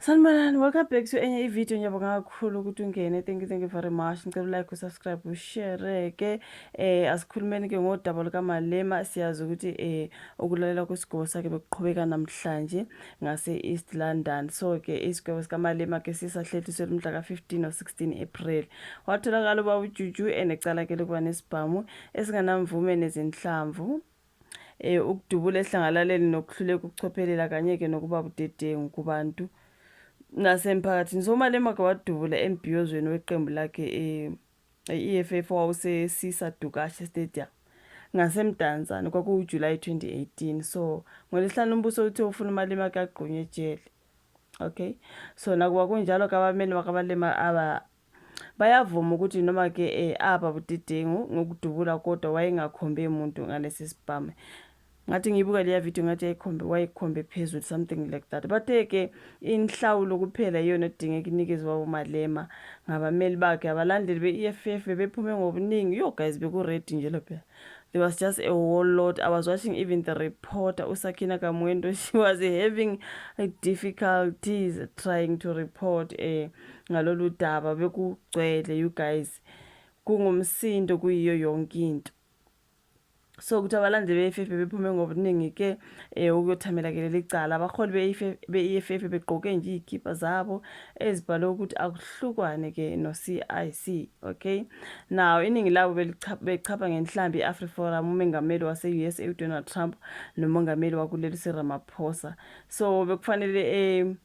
Sanibonani, welcome back to enye ivideo. Ngiyabonga kakhulu ukuthi ungene. Thank you very much. Ngicela like, subscribe, share ke asikhulumeni ke ngodaba lukaMalema. Siyazi ukuthi ukulalela kwesigwebo sakhe bekuqhubeka namhlanje ngase East London. So ke isigwebo sikaMalema ke sisahleliswe mhla ka-15 or 16 April. Watholakala uba uJuju enecala ke lokuba nesibhamu esinganamvume nezinhlamvu. Ukudubula ehlangalaleni nokuhluleka ukuchophelela kanye ke nokuba budedengu kubantu nasemphakathini. So uMalema ke wadubula embhiyozweni weqembu lakhe e-EFF wawusesisa Dukashe Stadium ngasemdantsane kwakuJuly 2018. So ngolesihlanu umbuso uthe ufuna uMalema ke agqunywe ejele. Okay, so nakuba kunjalo kabameli bakaMalema bayavuma ukuthi noma ke aba budedengu ngokudubula kodwa wayengakhombe umuntu ngalesi sibhamu. Ngathi ngibuka leya video ngathi wayikhombe phezulu, something like that. Bathe ke inhlawulo kuphela iyona edingeka inikezwe uMalema ngabameli bakhe. Abalandeli be-EFF bephume ngobuningi. Yo guys, beku-ready nje phela. There was just a whole lot. I was watching even the reporter uSakina Kamwendo. She was having difficulties trying to report ngalolu daba. Bekugcwele you guys, kungumsindo kuyiyo yonke into. So ukuthi abalandeli be-EFF bephume ngobuningi ke ukuyothamela ke leli cala. Abaholi be-EFF begqoke nje izikipa zabo ezibhalwe ukuthi akuhlukwane ke no-CIC. Okay, now iningi labo bechapha ngenhlambi i-AfriForum, umengameli wase-USA uDonald Trump nomongameli wakuleli Ramaphosa. So bekufanele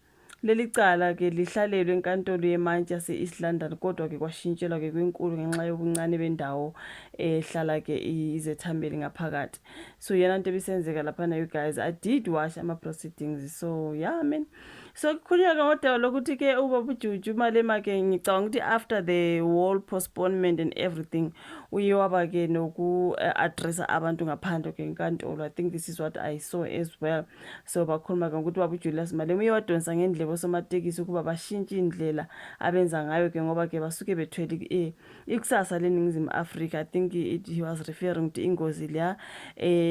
leli cala ke lihlalelwe enkantolo yemantshi yase-East London, kodwa ke kwashintshelwa ke kwinkulu ngenxa yobuncane bendawo ehlala ke izethambeli ngaphakathi. So yana into ebisenzeka laphana you guys. I did watch ama-proceedings. So yeah man, so kukhulunywa ke ngodaba lokuthi ke ubaba uJuju Malema ke ngicabanga ukuthi after the whole postponement and everything uye waba ke noku-addressa abantu ngaphandle ke enkantolo. I think this is what I saw as well. So bakhuluma ke ukuthi ubaba uJulius Malema uye wadonsa ngendlebe osomatekisi ukuba bashintshe indlela abenza ngayo ke ngoba ke basuke bethwele ikusasa leNingizimu Afrika. I think he was referring to ingozi leya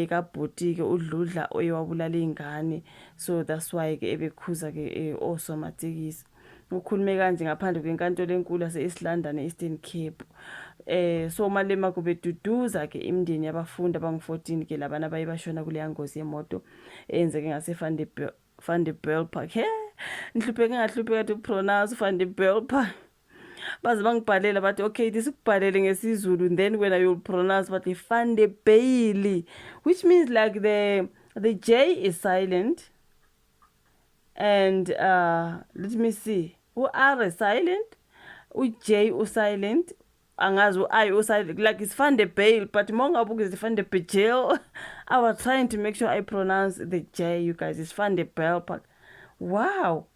kabhoti ke uDludla oyewabulala izingane. So that's why ke ebekhuza ke osomatekisi. Ukhulume kanje ngaphandle kwenkantolo enkulu yase-East London Eastern Cape. So Malema kubeduduza ke imindeni yabafundi abangu-14 ke labana abayibashona kuleya ngozi yemoto eyenzeke ngase-Vanderbijlpark. Ngihlupheke ngahlupheka to pronounce Vanderbijlpark. Baze bangibhalela bathi okay, this ukubhalele ngesizulu, then when I will pronounce bathi Vanderbijl, which means like the J is silent and let me see, u-R is silent, u-J is silent, angazi u-I usilent, like it's Vanderbijl, but mongabuka is Vanderbijl. I was trying to make sure I pronounce the J, you guys. It's Vanderbijlpark. Wow,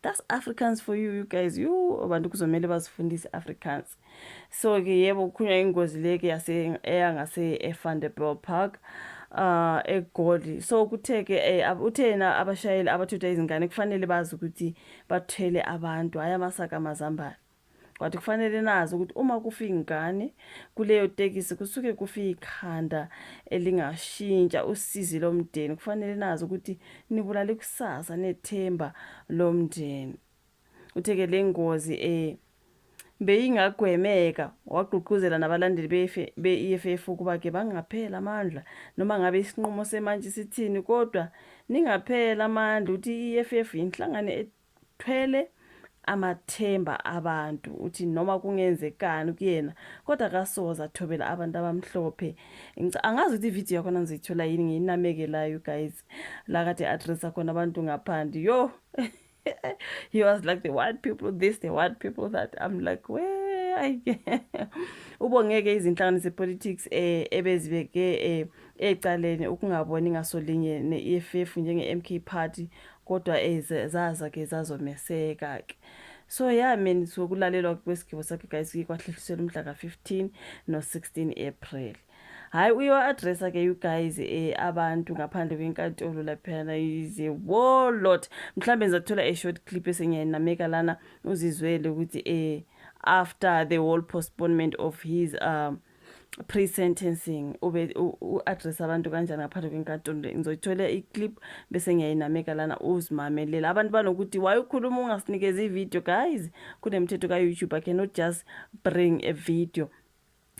that's Africans for you guys. You abantu kuzomela bazifundise Africans. So ke yebo kukhulunywa ingozi leke ngase eVanderbijlpark eGoli. So kutheke uthena abashayeli abathutha izingane kufanele bazi ukuthi bathwele abantu hayi amasaka amazambane. Kwathi kufanele nazi ukuthi uma kufika ingane kuleyo tekisi kusuke kufika ikhanda elingashintsha usizi lomndeni. Kufanele nazi ukuthi nibulala ikusasa nethemba lomndeni. Utheke lengozi beyingagwemeka. Wagqugquzela nabalandeli be-EFF ukuba ke bangaphela amandla noma ngabe isinqumo semanje sithini, kodwa ningaphela amandla. Uthi i-EFF inhlangano ethwele amathemba abantu, uthi noma kungenzekani kuyena kodwa akasoza athobela abantu abamhlophe. Angazi ukuthi ivideo yakhona ngizithola yini, ngiyinameke la you guys, la kade addressa khona abantu ngaphandle. Yo he was like the white people this, the white people that. I'm like where ubongeke izinhlangano ze-politics ebezibeke ecaleni ukungaboni ngasolinye ne-EFF njenge-MK party, kodwa zaza ke zazomeseka ke. So yeah man, sokulalelwa kwesigwebo sakhe guys kwahlehliselwa umhla ka-15 no-16 April. Hayi uyo-addressa ke you guys abantu ngaphandle kwenkantolo laphana is a whole lot. Mhlambe ngizathola a short clip esengiyayinameka lana uzizwele ukuthi after the whole postponement of his pre-sentencing u-address abantu kanjani ngaphandle kwenkantolo. Ngizoyithola iclip bese ngiyayinameka lana uzimamelela. Abantu banokuthi why ukhuluma ungasinikeza ivideo? Guys, kunemithetho ka-YouTube. I cannot just bring a video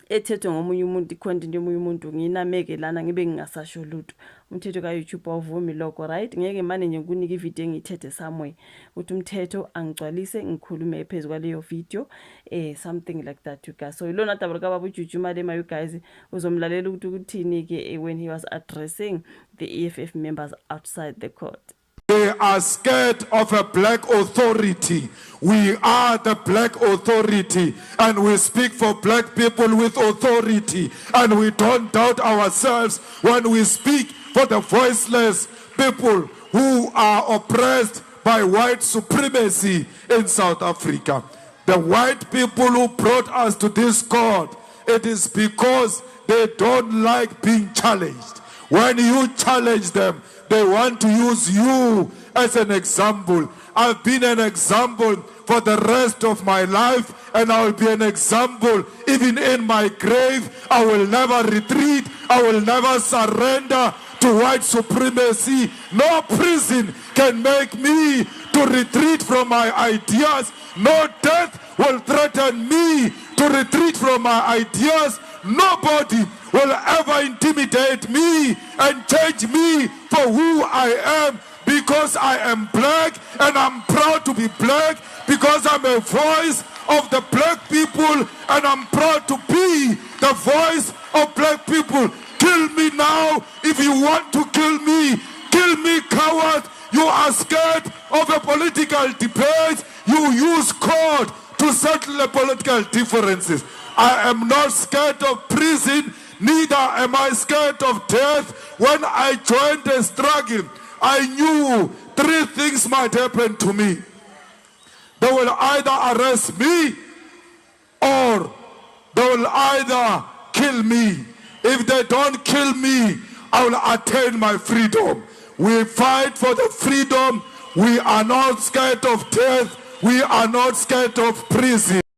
ethethwe ngomunye umuntu, i-content yomunye umuntu ngiyinameke lana ngibe ngingasasho lutho. Umthetho ka-YouTube awuvumi lokho, right? Ngeke manje nje ngikunika ivideo engiyithethe somewhere ukuthi umthetho angigcwalise ngikhulume phezu kwaleyo video, something like that, you guys. So ilona daba likababa uJuju Malema, you guys, uzomlalela ukuthi ukuthini-ke when he was addressing the EFF members outside the court. They are scared of a black authority. We are the black authority, and we speak for black people with authority, and we don't doubt ourselves when we speak for the voiceless people who are oppressed by white supremacy in South Africa. The white people who brought us to this court, it is because they don't like being challenged. When you challenge them, they want to use you as an example. I've been an example for the rest of my life, and I will be an example even in my grave. I will never retreat. I will never surrender to white supremacy. No prison can make me to retreat from my ideas. No death will threaten me to retreat from my ideas. Nobody will ever intimidate me and change me for who I am, because I am black, and I'm proud to be black, because I'm a voice of the black people, and I'm proud to be the voice of black people. Kill me now if you want to kill me. Kill me, coward. You are scared of a political debate. You use court to settle the political differences. I am not scared of prison, neither am I scared of death. When I joined the struggle, I knew three things might happen to me. They will either arrest me, or they will either kill me. If they don't kill me, I will attain my freedom. We fight for the freedom. We are not scared of death. We are not scared of prison.